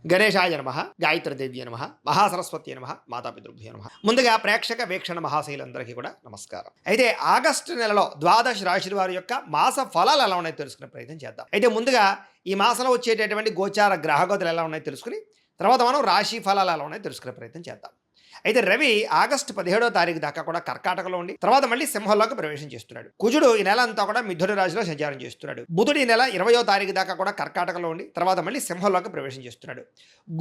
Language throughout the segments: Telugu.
గణేశాయ నమ, గాయత్రీదేవ్య నమ, మహాసరస్వతి నమ, మాతాపితృభ్యో నమ. ముందుగా ప్రేక్షక వీక్షణ మహాశైలందరికీ కూడా నమస్కారం. అయితే ఆగస్టు నెలలో ద్వాదశ రాశి వారి యొక్క మాస ఫలాలు ఎలా ఉన్నాయో తెలుసుకునే ప్రయత్నం చేద్దాం. అయితే ముందుగా ఈ మాసంలో వచ్చేటటువంటి గోచార గ్రహగతులు ఎలా ఉన్నాయో తెలుసుకుని తర్వాత మనం రాశి ఫలాలు ఎలా ఉన్నాయో తెలుసుకునే ప్రయత్నం చేద్దాం. అయితే రవి ఆగస్టు 17వ తారీఖు దాకా కూడా కర్కాటకలో ఉండి తర్వాత మళ్ళీ సింహంలోకి ప్రవేశం చేస్తున్నాడు. కుజుడు ఈ నెల అంతా కూడా మిథున రాశిలో సంచారం చేస్తున్నాడు. బుధుడు ఈ నెల 20వ తారీఖు దాకా కూడా కర్కాటకలో ఉండి తర్వాత మళ్ళీ సింహంలోకి ప్రవేశం చేస్తున్నాడు.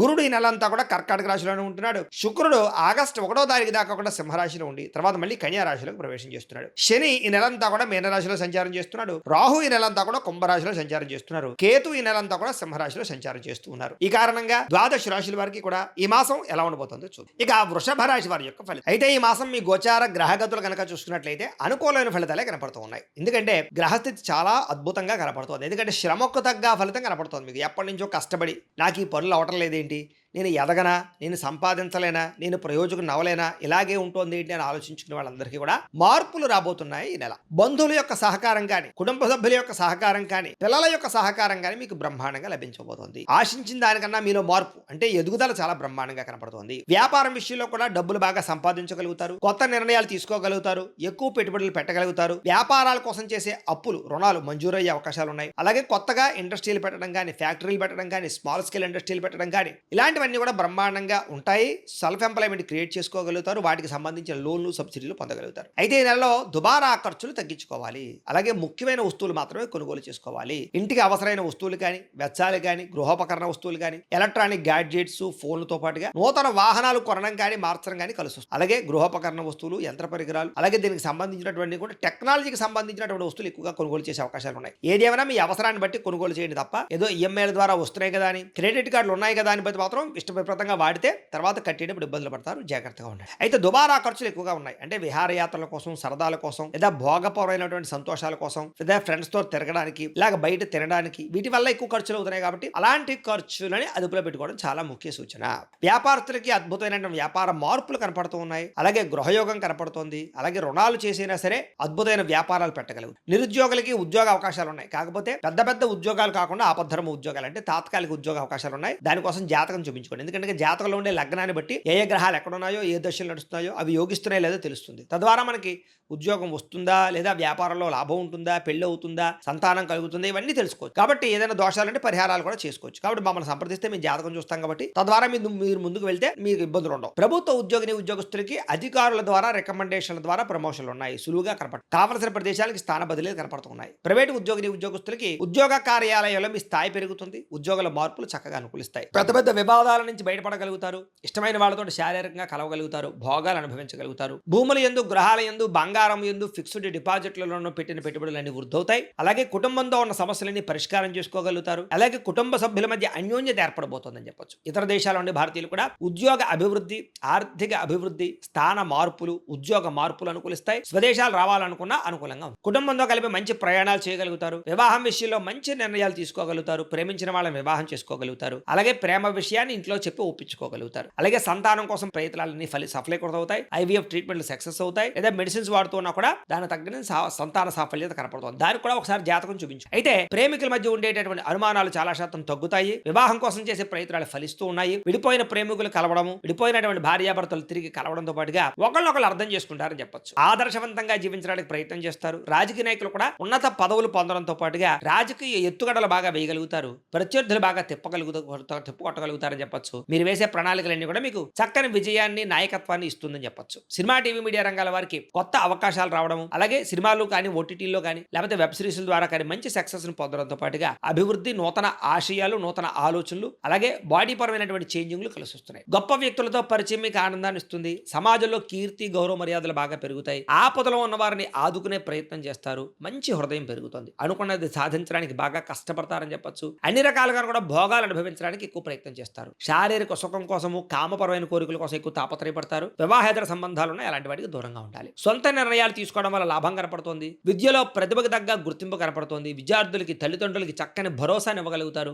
గురుడు ఈ నెల అంతా కూడా కర్కాటక రాశిలోనే ఉంటున్నాడు. శుక్రుడు ఆగస్టు 1వ తారీఖు దాకా కూడా సింహరాశిలో ఉండి తర్వాత మళ్ళీ కన్యా రాశిలోకి ప్రవేశం చేస్తున్నాడు. శని ఈ నెలంతా కూడా మీనరాశిలో సంచారం చేస్తున్నాడు. రాహు ఈ నెలంతా కూడా కుంభరాశిలో సంచారం చేస్తున్నారు. కేతు ఈ నెలంతా కూడా సింహరాశిలో సంచారం చేస్తూ ఉన్నారు. ఈ కారణంగా ద్వాదశ రాశుల వారికి కూడా ఈ మాసం ఎలా ఉండబోతుందో చూద్దాం. ఇక వృషభ రాశి వారి యొక్క ఫలితం. అయితే ఈ మాసం మీ గోచార గ్రహగతులు కనుక చూసుకున్నట్లయితే అనుకూలమైన ఫలితాలే కనపడుతూ ఉన్నాయి. ఎందుకంటే గ్రహస్థితి చాలా అద్భుతంగా కనపడుతుంది. ఎందుకంటే శ్రమకు తగ్గ ఫలితం కనపడుతుంది. మీకు ఎప్పటి నుంచో కష్టపడి నాకు ఈ పనులు అవటం లేదేంటి, నేను ఎదగనా, నేను సంపాదించలేనా, నేను ప్రయోజకం నవ్వలేనా, ఇలాగే ఉంటుంది ఏంటి అని ఆలోచించుకునే వాళ్ళందరికీ కూడా మార్పులు రాబోతున్నాయి ఈ నెల. బంధువుల యొక్క సహకారం కానీ, కుటుంబ సభ్యుల యొక్క సహకారం కానీ, పిల్లల యొక్క సహకారం కానీ మీకు బ్రహ్మాండంగా లభించబోతోంది. ఆశించిన దానికన్నా మీలో మార్పు అంటే ఎదుగుదల చాలా బ్రహ్మాండంగా కనపడుతోంది. వ్యాపారం విషయంలో కూడా డబ్బులు బాగా సంపాదించగలుగుతారు. కొత్త నిర్ణయాలు తీసుకోగలుగుతారు. ఎక్కువ పెట్టుబడులు పెట్టగలుగుతారు. వ్యాపారాల కోసం చేసే అప్పులు, రుణాలు మంజూరయ్యే అవకాశాలు ఉన్నాయి. అలాగే కొత్తగా ఇండస్ట్రీలు పెట్టడం కానీ, ఫ్యాక్టరీలు పెట్టడం కానీ, స్మాల్ స్కేల్ ఇండస్ట్రీలు పెట్టడం కానీ ఇలాంటివన్నీ కూడా బ్రహ్మాండంగా ఉంటాయి. సెల్ఫ్ ఎంప్లాయ్మెంట్ క్రియేట్ చేసుకోగలుగుతారు. వాటికి సంబంధించిన లోన్లు, సబ్సిడీలు పొందగలుగుతారు. అయితే ఈ నెలలో దుబారా ఖర్చులు తగ్గించుకోవాలి. అలాగే ముఖ్యమైన వస్తువులు మాత్రమే కొనుగోలు చేసుకోవాలి. ఇంటికి అవసరమైన వస్తువులు కానీ, వెచ్చాలు కానీ, గృహోపకరణ వస్తువులు కానీ, ఎలక్ట్రానిక్ గ్యాడ్జెట్స్, ఫోన్లతో పాటుగా నూతన వాహనాలు కొనడం కానీ, మార్చడం కానీ కలిసి వస్తుంది. అలాగే గృహోపకరణ వస్తువులు, యంత్ర పరికరాలు, అలాగే దీనికి సంబంధించినటువంటి కూడా టెక్నాలజీకి సంబంధించినటువంటి వస్తువులు ఎక్కువగా కొనుగోలు చేసే అవకాశాలు ఉన్నాయి. ఏదేమైనా మీ అవసరాన్ని బట్టి కొనుగోలు చేయండి తప్ప ఏదో ఈఎంఐల ద్వారా వస్తున్నాయి కదా అని, క్రెడిట్ కార్డులు ఉన్నాయి కదా అని బట్టి మాత్రం ఇష్టప్రదంగా వాడితే తర్వాత కట్టేటప్పుడు ఇబ్బందులు పడతారు. జాగ్రత్తగా ఉండండి. అయితే దుబారా ఖర్చులు ఎక్కువగా ఉన్నాయి. అంటే విహారయాత్రల కోసం, సరదాల కోసం, లేదా భోగపరమైనటువంటి సంతోషాల కోసం, లేదా ఫ్రెండ్స్ తో తిరగడానికి, ఇలాగ బయట తినడానికి, వీటి వల్ల ఎక్కువ ఖర్చులు అవుతున్నాయి. కాబట్టి అలాంటి ఖర్చులని అదుపులో పెట్టుకోవడం చాలా ముఖ్య సూచన. వ్యాపారస్తులకి అద్భుతమైన వ్యాపార మార్పులు కనపడుతూ ఉన్నాయి. అలాగే గృహయోగం కనపడుతోంది. అలాగే రుణాలు చేసినా సరే అద్భుతమైన వ్యాపారాలు పెట్టగలవు. నిరుద్యోగులకి ఉద్యోగ అవకాశాలు ఉన్నాయి. కాకపోతే పెద్ద పెద్ద ఉద్యోగాలు కాకుండా ఆపద్ధర్మ ఉద్యోగాలు అంటే తాత్కాలిక ఉద్యోగ అవకాశాలు ఉన్నాయి. దానికోసం జాతకం చూపించుకోండి. ఎందుకంటే జాతకంలో ఉండే లగ్నాన్ని బట్టి ఏ గ్రహాలు ఎక్కడున్నాయో, ఏ దశలు నడుస్తున్నాయో అవి యోగిస్తున్నాయో లేదో తెలుస్తుంది. తద్వారా మనకి ఉద్యోగం వస్తుందా, లేదా వ్యాపారంలో లాభం ఉంటుందా, పెళ్లి అవుతుందా, సంతానం కలుగుతుందా, ఇవన్నీ తెలుసుకోవచ్చు. కాబట్టి ఏదైనా దోషాలంటే పరిహారాలు కూడా చేసుకోవచ్చు. కాబట్టి మమ్మల్ని సంప్రదిస్తే మేము జాతకం చూస్తాం కాబట్టి తద్వారా మీరు ముందుకు వెళ్తే మీకు ఇబ్బందులు ఉండవు. ప్రభుత్వ ఉద్యోగస్తులకి అధికారుల ద్వారా రికమెండేషన్ల ద్వారా ప్రమోషన్లు ఉన్నాయి. సులువుగా కనపడతాయి. కావలసిన ప్రదేశాలకి స్థాన బదిలీలు కనపడుతున్నాయి. ప్రైవేటు ఉద్యోగస్తులకి ఉద్యోగ కార్యాలయంలో మీ స్థాయి పెరుగుతుంది. ఉద్యోగుల మార్పులు చక్కగా అనుకూలిస్తాయి. పెద్ద పెద్ద వివాదాల నుంచి బయటపడగలుగుతారు. ఇష్టమైన వాళ్ళతో శారీరకంగా కలవగలుగుతారు. భోగాలు అనుభవించగలుగుతారు. భూముల యందు, గ్రహాల యందు, బంగారం యందు, ఫిక్స్డ్ డిపాజిట్లలో పెట్టిన పెట్టుబడులన్నీ వృద్ధవుతాయి. అలాగే కుటుంబంతో ఉన్న సమస్యలన్నీ పరిష్కారం చేసుకోగలుగుతారు. అలాగే కుటుంబ సభ్యుల మధ్య అన్యోన్యత ఏర్పడబోతోందని చెప్పొచ్చు. ఇతర దేశాల నుండి భారతీయులు కూడా ఉద్యోగ అభివృద్ధి, ఆర్థిక అభివృద్ధి, స్థాన మార్పులు, ఉద్యోగ మార్పులు అనుకూలిస్తాయి. స్వదేశాలు రావాలనుకున్నా అనుకూలంగా ఉంది. కుటుంబంతో కలిపి మంచి ప్రయాణాలు చేయగలుగుతారు. వివాహం విషయంలో మంచి నిర్ణయాలు తీసుకోగలుగుతారు. ప్రేమించిన వాళ్ళని వివాహం చేసుకోగలుగుతారు. అలాగే ప్రేమ విషయాన్ని ఇంట్లో చెప్పి ఒప్పించుకోగలుగుతారు. అలాగే సంతానం కోసం ప్రయత్నాలన్నీ సఫలీకృతమవుతాయి. ఐవీఎఫ్ ట్రీట్మెంట్లు సక్సెస్ అవుతాయి. లేదా మెడిసిన్స్ వాడుతున్నా కూడా దాని తగ్గ సంతాన సాఫల్యత కనపడుతుంది. దానికి కూడా ఒకసారి జాతకం చూపించు. అయితే ప్రేమికుల మధ్య ఉండేటటువంటి అనుమానాలు చాలా శాతం తగ్గుతాయి. వివాహం కోసం చేసే ప్రయత్నాలు ఫలిస్తూ ఉన్నాయి. విడిపోయిన ప్రేమికులు కలవడము, విడిపోయినటువంటి భార్యాభర్తలు తిరిగి కలవడంతో పాటుగా ఒకళ్ళొకళ్ళు అర్థం చేసుకుంటారని చెప్పొచ్చు. ఆదర్శవంతంగా జీవించడానికి ప్రయత్నం చేస్తారు. రాజకీయ నాయకులు కూడా ఉన్నత పదవులు పొందడంతో పాటుగా రాజకీయ ఎత్తుగడలు బాగా వేయగలుగుతారు. ప్రత్యర్థులు బాగా తిప్పుకొట్టగలుగుతారని చెప్పొచ్చు. మీరు వేసే ప్రణాళికలన్నీ కూడా మీకు చక్కని విజయాన్ని, నాయకత్వాన్ని ఇస్తుందని చెప్పొచ్చు. సినిమా, టీవీ, మీడియా రంగాల వారికి కొత్త అవకాశాలు రావడం, అలాగే సినిమాలు కానీ, ఓటీటీలో కానీ, లేకపోతే వెబ్ సిరీస్ల ద్వారా కానీ మంచి సక్సెస్ ని పొందడంతో పాటుగా అభివృద్ధి, నూతన ఆశయాలు, నూతన ఆలోచనలు, అలాగే బాడీ పరమైనటువంటి చేంజింగ్లు కలిసి వస్తున్నాయి. గొప్ప వ్యక్తులతో పరిచయం మీకు ఆనందాన్ని ఇస్తుంది. సమాజంలో కీర్తి, గౌరవ మర్యాదలు బాగా పెరుగుతాయి. ఆపదలో ఉన్న వారిని ఆదుకునే ప్రయత్నం చేస్తారు. మంచి హృదయం పెరుగుతుంది. అనుకున్నది సాధించడానికి బాగా కష్టపడతారని చెప్పొచ్చు. అన్ని రకాలుగా కూడా భోగాలు అనుభవించడానికి ఎక్కువ ప్రయత్నం చేస్తారు. శారీరక సుఖం కోసము, కామపరమైన కోరికల కోసం ఎక్కువ తాపత్రయపడతారు. వివాహేతర సంబంధాలు ఉన్నాయి, అలాంటి వాటికి దూరంగా ఉండాలి. సొంత నిర్ణయాలు తీసుకోవడం వల్ల లాభం కనపడుతుంది. విద్యలో ప్రతిభకు తగ్గ గుర్తింపు కనపడుతుంది. విద్యార్థులకి, తల్లిదండ్రులకి చక్కని భరోసాని ఇవ్వగలుగుతారు.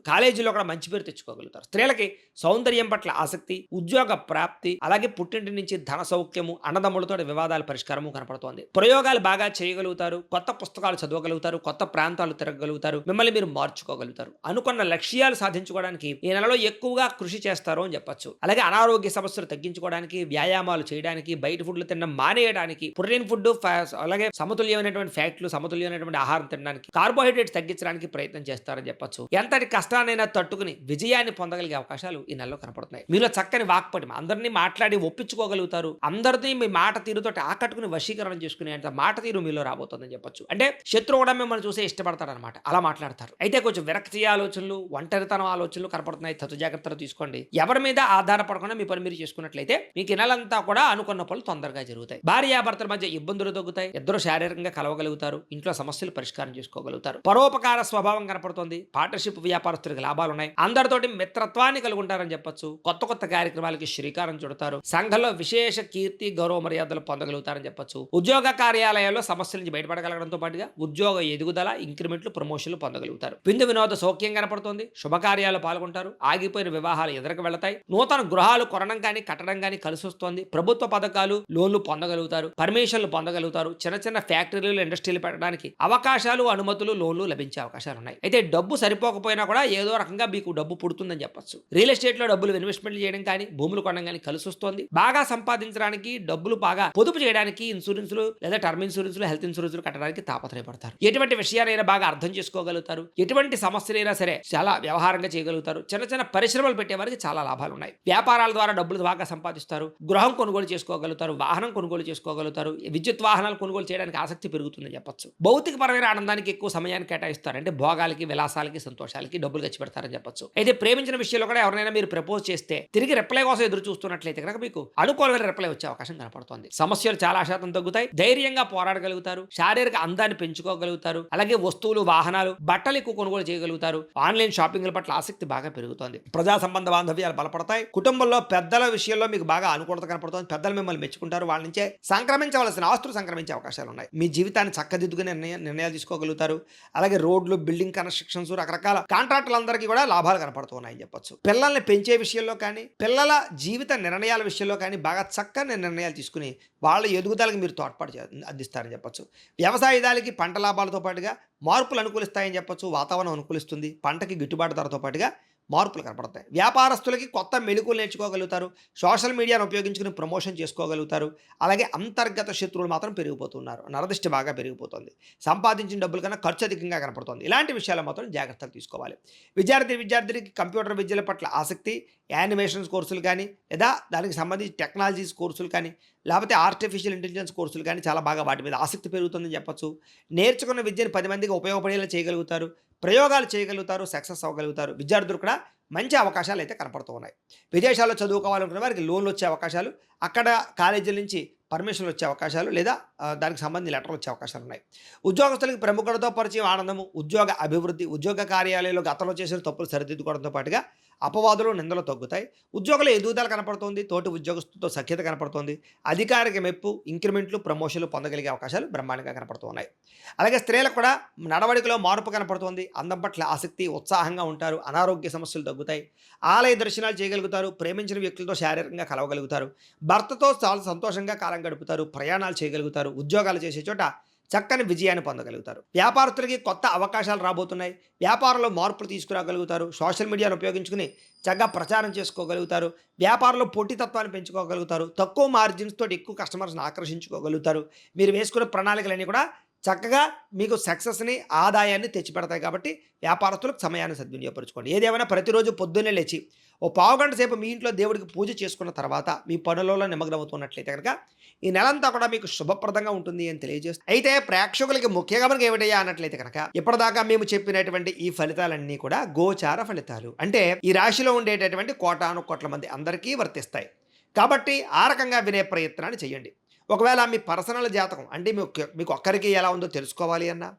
కాలేజీలో కూడా మంచి పేరు తెచ్చుకోగలుగుతారు. స్త్రీలకి సౌందర్యం పట్ల ఆసక్తి, ఉద్యోగ ప్రాప్తి, అలాగే పుట్టింటి నుంచి ధన సౌఖ్యము, అన్నదమ్ములతో వివాదాల పరిష్కారము కనపడుతోంది. ప్రయోగాలు బాగా చేయగలుగుతారు. కొత్త పుస్తకాలు చదవగలుగుతారు. కొత్త ప్రాంతాలు తిరగగలుగుతారు. మిమ్మల్ని మీరు మార్చుకోగలుగుతారు. అనుకున్న లక్ష్యాలు సాధించుకోవడానికి తగ్గించుకోవడానికి ఈ నెలలో ఎక్కువగా కృషి చేస్తారు అని చెప్పొచ్చు. అలాగే అనారోగ్య సమస్యలు తగ్గించుకోవడానికి, వ్యాయామాలు చేయడానికి, బయట ఫుడ్లు తినడం మానేయడానికి, ప్రోటీన్ ఫుడ్ అలాగే సమతుల్యమైనటువంటి ఫ్యాట్లు, సమతుల్యమైనటువంటి ఆహారం తినడానికి, కార్బోహైడ్రేట్స్ తగ్గించడానికి ప్రయత్నం చేస్తారని చెప్పొచ్చు. ఎంతటి కష్టాన్నైనా తట్టుకుని విజయాన్ని పొందగలిగే అవకాశాలు ఈ నెలలో కనపడుతున్నాయి. మీలో చక్కని వాక్పటిమ, అందరినీ మాట్లాడి ఒప్పించుకోగలుగుతారు. అందరినీ మీ మాట తీరుతో ఆకట్టుకుని వశీకరణ చేసుకునే అంత మాట తీరు మీలో రాబోతుందని చెప్పొచ్చు. అంటే శత్రువు కూడా మిమ్మల్ని చూసే ఇష్టపడతాడనమాట, అలా మాట్లాడతారు. అయితే కొంచెం విరక్తి ఆలోచనలు, ఒంటరితనం ఆలోచనలు కనపడుతున్నాయి. తగు జాగ్రత్తలు తీసుకోండి. ఎవరి మీద ఆధారపడకుండా మీ పని మీరు చేసుకున్నట్లయితే మీకు ఈ నెలంతా కూడా అనుకున్న పనులు తొందరగా జరుగుతాయి. భార్యాభర్తల మధ్య ఇబ్బందులు తగ్గుతాయి. ఇద్దరు శారీరకంగా కలవగలుగుతారు. ఇంట్లో సమస్యలు పరిష్కారం చేసుకోగలుగుతారు. పరోపకార స్వభావం కనపడుతుంది. పార్ట్నర్షిప్ వ్యాపారస్తులకు లాభాలు ఉన్నాయి. అందరితోటి మిత్రత్వాన్ని కలిగి ఉంటారని చెప్పొచ్చు. కొత్త కొత్త కార్యక్రమాలకి శ్రీకారం చుడతారు. సంఘంలో విశేష కీర్తి, గౌరవ మర్యాదలు పొందగలుగుతారని చెప్పొచ్చు. ఉద్యోగ కార్యాలయాల్లో సమస్యల నుంచి బయటపడగలగడంతో పాటుగా ఉద్యోగ ఎదుగుదల, ఇంక్రిమెంట్లు, ప్రమోషన్లు పొందగలుగుతారు. విందు వినోద సౌఖ్యం కనపడుతుంది. శుభకార్యాలు పాల్గొంటారు. ఆగిపోయిన వివాహాలు ఎదురుకు వెళతాయి. నూతన గృహాలు కొనడం కానీ కట్టడం కానీ కలిసి వస్తుంది. ప్రభుత్వ పథకాలు, లోన్లు పొందగలుగుతారు. పర్మిషన్లు పొందగలుగుతారు. చిన్న చిన్న ఫ్యాక్టరీలు, ఇండస్ట్రీలు పెట్టడానికి అవకాశాలు, అనుమతులు, లోన్లు లభించే అవకాశాలు ఉన్నాయి. అయితే డబ్బు సరిపోకపోయినా కూడా ఏదో రకంగా మీకు డబ్బు పుడుతుందని చెప్పొచ్చు. రియల్ ఎస్టేట్ లో డబ్బులు ఇన్వెస్ట్మెంట్ చేయడం కానీ, భూములు కొనడం కానీ కలిసి వస్తుంది. బాగా సంపాదించడానికి, డబ్బులు బాగా పొదుపు చేయడానికి ఇన్సూరెన్స్లు లేదా టర్మ్ ఇన్సూరెన్స్లు, హెల్త్ ఇన్సూరెన్స్లు కట్టడానికి తాపత్రయపడతారు. ఎటువంటి విషయాలైనా బాగా అర్థం చేసుకోగలుగుతారు. ఎటువంటి సమస్యలైనా సరే చాలా వ్యవహారంగా చేయగలుగుతారు. చిన్న చిన్న పరిశ్రమలు పెట్టే వారికి చాలా లాభాలు ఉన్నాయి. వ్యాపారాల ద్వారా డబ్బులు బాగా సంపాదిస్తారు. గృహం కొనుగోలు చేసుకోగలుగుతారు. వాహనం కొనుగోలు చేసుకోగలుగుతారు. విద్యుత్ వాహనాలు కొనుగోలు చేయడానికి ఆసక్తి పెరుగుతుందని చెప్పొచ్చు. భౌతిక పరమైన ఆనందానికి ఎక్కువ సమయాన్ని కేటాయిస్తారు. అంటే భోగాలకి, విలాసాలకి, సంతోషాలకి డబ్బులు ఖర్చు పెడతారని చెప్పొచ్చు. అయితే ప్రేమించిన విషయంలో కూడా ఎవరైనా మీరు ప్రపోజ్ చేస్తే తిరిగి రిప్లై కోసం ఎదురు చూస్తున్నట్లయితే కనుక మీకు అనుకూలమైన రిప్లై వచ్చే అవకాశం కనపడుతుంది. సమస్యలు చాలా శాతం తగ్గుతాయి. ధైర్యంగా పోరాడగలుగుతారు. శారీరక అందాన్ని పెంచుకోగలుగుతారు. అలాగే వస్తువులు, వాహనాలు, బట్టలు ఎక్కువ కొనుగోలు చేయగలుగుతారు. ఆన్లైన్ షాపింగ్ల పట్ల ఆసక్తి బాగా పెరుగుతుంది. ప్రజా సంబంధ బాంధవ్యాలు బలపడతాయి. కుటుంబంలో పెద్దల విషయంలో మీకు బాగా అనుకూలత కనపడుతుంది. పెద్దలు మిమ్మల్ని మెచ్చుకుంటారు. వాళ్ళ నుంచే సంక్రమించవలసిన ఆస్తులు సంక్రమించే అవకాశాలు ఉన్నాయి. మీ జీవితాన్ని చక్కదిద్దుకునే నిర్ణయాలు తీసుకోగలుగుతారు. అలాగే రోడ్లు, బిల్డింగ్ కన్స్ట్రక్షన్స్, రకరకాల కాంట్రాక్టులందరికీ కూడా లాభాలు కనపడుతున్నాయని చెప్పొచ్చు. పిల్లల్ని పెంచే విషయంలో కానీ, పిల్లల జీవిత నిర్ణయాల విషయంలో కానీ బాగా చక్కని నిర్ణయాలు తీసుకుని వాళ్ళ ఎదుగుదలకు మీరు తోడ్పాటు అందిస్తారని చెప్పొచ్చు. వ్యవసాయదానికి పంట లాభాలతో పాటుగా మార్పులు అనుకూలిస్తాయని చెప్పొచ్చు. వాతావరణం అనుకూలిస్తుంది. పంటకి గిట్టుబాటు ధరతో పాటుగా మార్పులు కనపడతాయి. వ్యాపారస్తులకి కొత్త మెళుకులు నేర్చుకోగలుగుతారు. సోషల్ మీడియాను ఉపయోగించుకుని ప్రమోషన్ చేసుకోగలుగుతారు. అలాగే అంతర్గత శత్రువులు మాత్రం పెరిగిపోతున్నారు. నరదృష్టి బాగా పెరిగిపోతుంది. సంపాదించిన డబ్బుల కన్నా ఖర్చు అధికంగా కనపడుతుంది. ఇలాంటి విషయాలు మాత్రం జాగ్రత్తలు తీసుకోవాలి. విద్యార్థికి కంప్యూటర్ విద్యల పట్ల ఆసక్తి, యానిమేషన్స్ కోర్సులు కానీ, లేదా దానికి సంబంధించి టెక్నాలజీస్ కోర్సులు కానీ, లేకపోతే ఆర్టిఫిషియల్ ఇంటెలిజెన్స్ కోర్సులు కానీ చాలా బాగా వాటి మీద ఆసక్తి పెరుగుతుందని చెప్పొచ్చు. నేర్చుకున్న విద్యను 10 మందికి ఉపయోగపడేలా చేయగలుగుతారు. ప్రయోగాలు చేయగలుగుతారు. సక్సెస్ అవ్వగలుగుతారు. విద్యార్థులు కూడా మంచి అవకాశాలు అయితే కనపడుతూ ఉన్నాయి. విదేశాల్లో చదువుకోవాలనుకునే వారికి లోన్లు వచ్చే అవకాశాలు, అక్కడ కాలేజీల నుంచి పర్మిషన్లు వచ్చే అవకాశాలు, లేదా దానికి సంబంధించిన లెటర్లు వచ్చే అవకాశాలు ఉన్నాయి. ఉద్యోగస్తులకి ప్రముఖులతో పరిచయం, ఆనందము, ఉద్యోగ అభివృద్ధి, ఉద్యోగ కార్యాలయంలో గతంలో చేసిన తప్పులు సరిదిద్దుకోవడంతో పాటుగా అపవాదులు, నిందలు తగ్గుతాయి. ఉద్యోగుల ఎదుగుదల కనపడుతుంది. తోటి ఉద్యోగస్తులతో సఖ్యత కనపడుతుంది. అధికారిక మెప్పు, ఇంక్రిమెంట్లు, ప్రమోషన్లు పొందగలిగే అవకాశాలు బ్రహ్మాండంగా కనపడుతూ ఉన్నాయి. అలాగే స్త్రీలకు కూడా నడవడికలో మార్పు కనపడుతుంది. అందం పట్ల ఆసక్తి, ఉత్సాహంగా ఉంటారు. అనారోగ్య సమస్యలు తగ్గుతాయి. ఆలయ దర్శనాలు చేయగలుగుతారు. ప్రేమించిన వ్యక్తులతో శారీరకంగా కలవగలుగుతారు. భర్తతో చాలా సంతోషంగా కాలం గడుపుతారు. ప్రయాణాలు చేయగలుగుతారు. ఉద్యోగాలు చేసే చోట చక్కని విజయాన్ని పొందగలుగుతారు. వ్యాపారస్తులకి కొత్త అవకాశాలు రాబోతున్నాయి. వ్యాపారంలో మార్పులు తీసుకురాగలుగుతారు. సోషల్ మీడియాను ఉపయోగించుకుని చక్కగా ప్రచారం చేసుకోగలుగుతారు. వ్యాపారంలో పోటీతత్వాన్ని పెంచుకోగలుగుతారు. తక్కువ మార్జిన్స్ తోటి ఎక్కువ కస్టమర్స్ని ఆకర్షించుకోగలుగుతారు. మీరు వేసుకున్న ప్రణాళికలన్నీ కూడా చక్కగా మీకు సక్సెస్ని, ఆదాయాన్ని తెచ్చిపెడతాయి. కాబట్టి వ్యాపారస్తులకు సమయాన్ని సద్వినియోగపరచుకోండి. ఏదేమైనా ప్రతిరోజు పొద్దున్నే లేచి ఓ పావుగంట సేపు మీ ఇంట్లో దేవుడికి పూజ చేసుకున్న తర్వాత మీ పనులలో నిమగ్నమవుతున్నట్లయితే కనుక ఈ నెలంతా కూడా మీకు శుభప్రదంగా ఉంటుంది అని తెలియజేస్తుంది. అయితే ప్రేక్షకులకి ముఖ్యంగా మనకి ఏమిటయ్యా అన్నట్లయితే కనుక ఇప్పటిదాకా మేము చెప్పినటువంటి ఈ ఫలితాలన్నీ కూడా గోచార ఫలితాలు. అంటే ఈ రాశిలో ఉండేటటువంటి కోటాను కోట్ల మంది అందరికీ వర్తిస్తాయి. కాబట్టి ఆ రకంగా వినే ప్రయత్నాన్ని చేయండి. ఒకవేళ మీ పర్సనల్ జాతకం అంటే మీకు ఒక్కరికి ఎలా ఉందో తెలుసుకోవాలి అన్నా,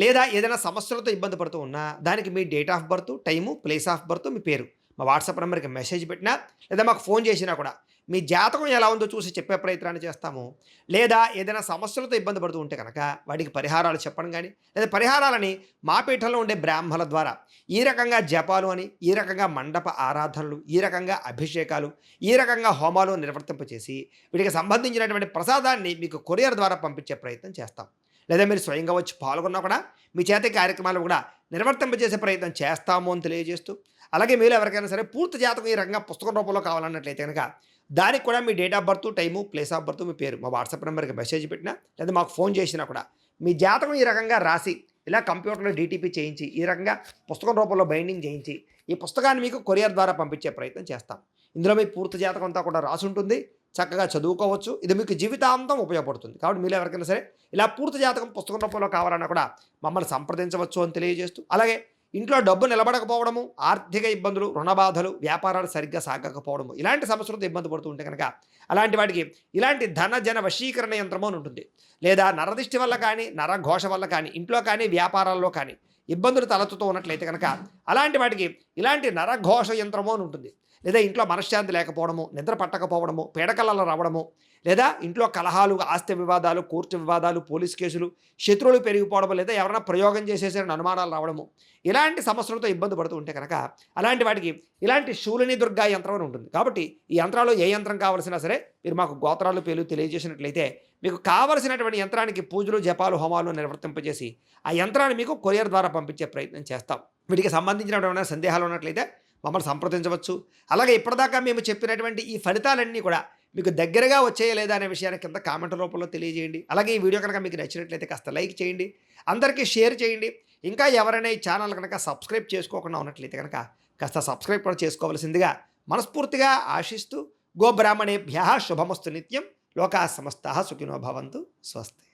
లేదా ఏదైనా సమస్యలతో ఇబ్బంది పడుతూ ఉన్నా దానికి మీ date of birth, time, place of birth, మీ పేరు మా వాట్సాప్ నెంబర్కి మెసేజ్ పెట్టినా, లేదా మాకు ఫోన్ చేసినా కూడా మీ జాతకం ఎలా ఉందో చూసి చెప్పే ప్రయత్నాన్ని చేస్తాము. లేదా ఏదైనా సమస్యలతో ఇబ్బంది పడుతూ ఉంటే కనుక వాటికి పరిహారాలు చెప్పడం కానీ, లేదా పరిహారాలని మా పీఠంలో ఉండే బ్రాహ్మణుల ద్వారా ఈ రకంగా జపాలు అని, ఈ రకంగా మండప ఆరాధనలు, ఈ రకంగా అభిషేకాలు, ఈ రకంగా హోమాలు నిర్వర్తింపచేసి వీటికి సంబంధించినటువంటి ప్రసాదాన్ని మీకు కొరియర్ ద్వారా పంపించే ప్రయత్నం చేస్తాం. లేదా మీరు స్వయంగా వచ్చి పాల్గొన్నా కూడా మీ చేత ఈ కార్యక్రమాలు కూడా నిర్వర్తింపజేసే ప్రయత్నం చేస్తాము అని తెలియజేస్తూ, అలాగే మీరు ఎవరికైనా సరే పూర్తి జాతకం ఈ రకంగా పుస్తకం రూపంలో కావాలన్నట్లయితే కనుక దానికి కూడా మీ date of birth, time, place of birth, మీ పేరు మా వాట్సాప్ నెంబర్కి మెసేజ్ పెట్టినా లేదా మాకు ఫోన్ చేసినా కూడా మీ జాతకం ఈ రకంగా రాసి ఇలా కంప్యూటర్లో డీటీపీ చేయించి ఈ రకంగా పుస్తకం రూపంలో బైండింగ్ చేయించి ఈ పుస్తకాన్ని మీకు కొరియర్ ద్వారా పంపించే ప్రయత్నం చేస్తాం. ఇందులో మీ పూర్తి జాతకం అంతా కూడా రాసి ఉంటుంది. చక్కగా చదువుకోవచ్చు. ఇది మీకు జీవితాంతం ఉపయోగపడుతుంది. కాబట్టి మీరు ఎవరికైనా సరే ఇలా పూర్తి జాతకం పుస్తకం రూపంలో కావాలన్నా కూడా మమ్మల్ని సంప్రదించవచ్చు అని తెలియజేస్తూ, అలాగే ఇంట్లో డబ్బు నిలబడకపోవడము, ఆర్థిక ఇబ్బందులు, రుణ బాధలు, వ్యాపారాలు సరిగ్గా సాగకపోవడము, ఇలాంటి సమస్యలతో ఇబ్బంది పడుతూ ఉంటే కనుక అలాంటి వాటికి ఇలాంటి ధన జన వశీకరణ యంత్రము అని ఉంటుంది. లేదా నరదిష్టి వల్ల కానీ, నరఘోష వల్ల కానీ, ఇంట్లో కానీ, వ్యాపారాల్లో కానీ ఇబ్బందులు తలెత్తుతూ ఉన్నట్లయితే కనుక అలాంటి వాటికి ఇలాంటి నరఘోష యంత్రము అని ఉంటుంది. లేదా ఇంట్లో మనశ్శాంతి లేకపోవడము, నిద్ర పట్టకపోవడము, పీడకలలు రావడము, లేదా ఇంట్లో కలహాలు, ఆస్తి వివాదాలు, కోర్టు వివాదాలు, పోలీస్ కేసులు, శత్రువులు పెరిగిపోవడము, లేదా ఎవరైనా ప్రయోగం చేసేసిన అనుమానాలు రావడము, ఇలాంటి సమస్యలతో ఇబ్బంది పడుతూ ఉంటే కనుక అలాంటి వాటికి ఇలాంటి శూలిని దుర్గా యంత్రం అని ఉంటుంది. కాబట్టి ఈ యంత్రాలు ఏ యంత్రం కావాల్సినా సరే మీరు మాకు గోత్రాలు పేర్లు తెలియజేసినట్లయితే మీకు కావలసినటువంటి యంత్రానికి పూజలు, జపాలు, హోమాలు నిర్వర్తింపజేసి ఆ యంత్రాన్ని మీకు కొరియర్ ద్వారా పంపించే ప్రయత్నం చేస్తాం. వీటికి సంబంధించిన సందేహాలు ఉన్నట్లయితే మమ్మల్ని సంప్రదించవచ్చు. అలాగే ఇప్పటిదాకా మేము చెప్పినటువంటి ఈ ఫలితాలన్నీ కూడా మీకు దగ్గరగా వచ్చాయా లేదా అనే విషయాన్ని కింద కామెంట్ రూపంలో తెలియజేయండి. అలాగే ఈ వీడియో కనుక మీకు నచ్చినట్లయితే కాస్త లైక్ చేయండి, అందరికీ షేర్ చేయండి. ఇంకా ఎవరైనా ఈ ఛానల్ కనుక సబ్స్క్రైబ్ చేసుకోకుండా ఉన్నట్లయితే కనుక కాస్త సబ్స్క్రైబ్ కూడా చేసుకోవాల్సిందిగా మనస్ఫూర్తిగా ఆశిస్తూ, గోబ్రాహ్మణేభ్యః శుభమస్తు నిత్యం, లోకాः సమస్తాः సుఖినో భవంతు. స్వస్తి.